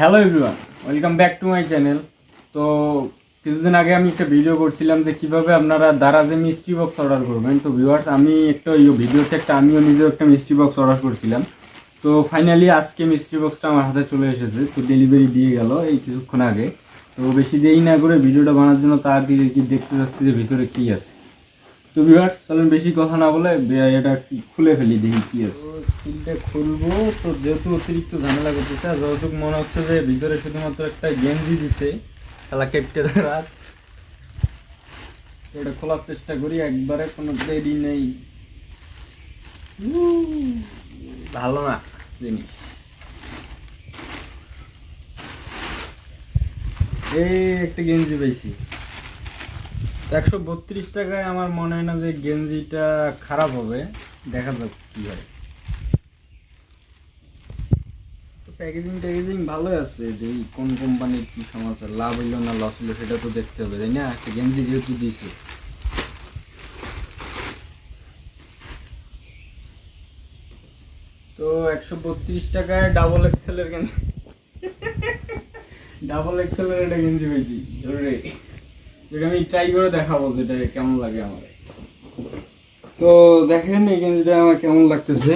Hello everyone, welcome back to my channel. তো কিছুদিন আগে আমি একটা ভিডিও করছিলাম যে কিভাবে আপনারা দারাজে মিস্ট্রি বক্স অর্ডার করবেন। তো ভিউয়ার্স, আমি একটা ভিডিওতে আমিও নিজেও একটা মিস্ট্রি বক্স অর্ডার করছিলাম। তো ফাইনালি আজকে মিস্ট্রি বক্সটা আমার হাতে চলে এসেছে। তো ডেলিভারি দিয়ে গেল এই কিছুক্ষণ আগে। তো বেশি দেরি না করে ভিডিওটা বানানোর জন্য তাড়াতাড়ি কি দেখতে যাচ্ছি যে ভিতরে কী আছে। তো ভিউয়ার্স, চলেন বেশি কথা না বলে এটা খুলে ফেলি, দেখি কি আছে। সিলটা খুলবো। তো যেহেতু অতিরিক্ত ঝামেলা করতেছে, আর যতটুকু মনে হচ্ছে যে ভিতরে শুধুমাত্র একটা গেঞ্জি দিছে খেলা কেপটে দারাজ। এটা খোলার চেষ্টা করি, একবারে কোনো দেরি নেই। ভালো না জিনিস। এই একটা গেঞ্জি পাইছি 132 টাকায়। আমার মনে হয় না যে গেঞ্জিটা খারাপ হবে, দেখা যাক কি হয়। তো প্যাকেজিং ভালোই আছে। এই কোন কোম্পানির কি সমস্যা, লাভ হইলো না লস হইলো সেটা তো দেখতে হবে, তাই না? একটা গেঞ্জি যেহেতু দিয়েছে। তো 132 টাকায় ডাবল এক্সেলের গেঞ্জি, ডাবল এক্সেলের একটা গেঞ্জি পেয়েছি। ধরে যেটা আমি ট্রাই করে দেখাবো যেটা কেমন লাগে আমার। তো দেখেন এই গেঞ্জিটা আমার কেমন লাগতেছে।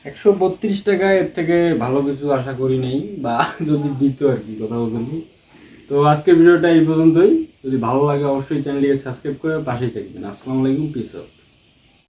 132 টাকায় এর থেকে ভালো কিছু আশা করি নেই, বা যদি দিত আর কি, কথা বলি। তো আজকের ভিডিওটা এই পর্যন্তই। যদি ভালো লাগে অবশ্যই চ্যানেলটিকে সাবস্ক্রাইব করে পাশেই থাকবেন। আসসালামু আলাইকুম, পিস আউট।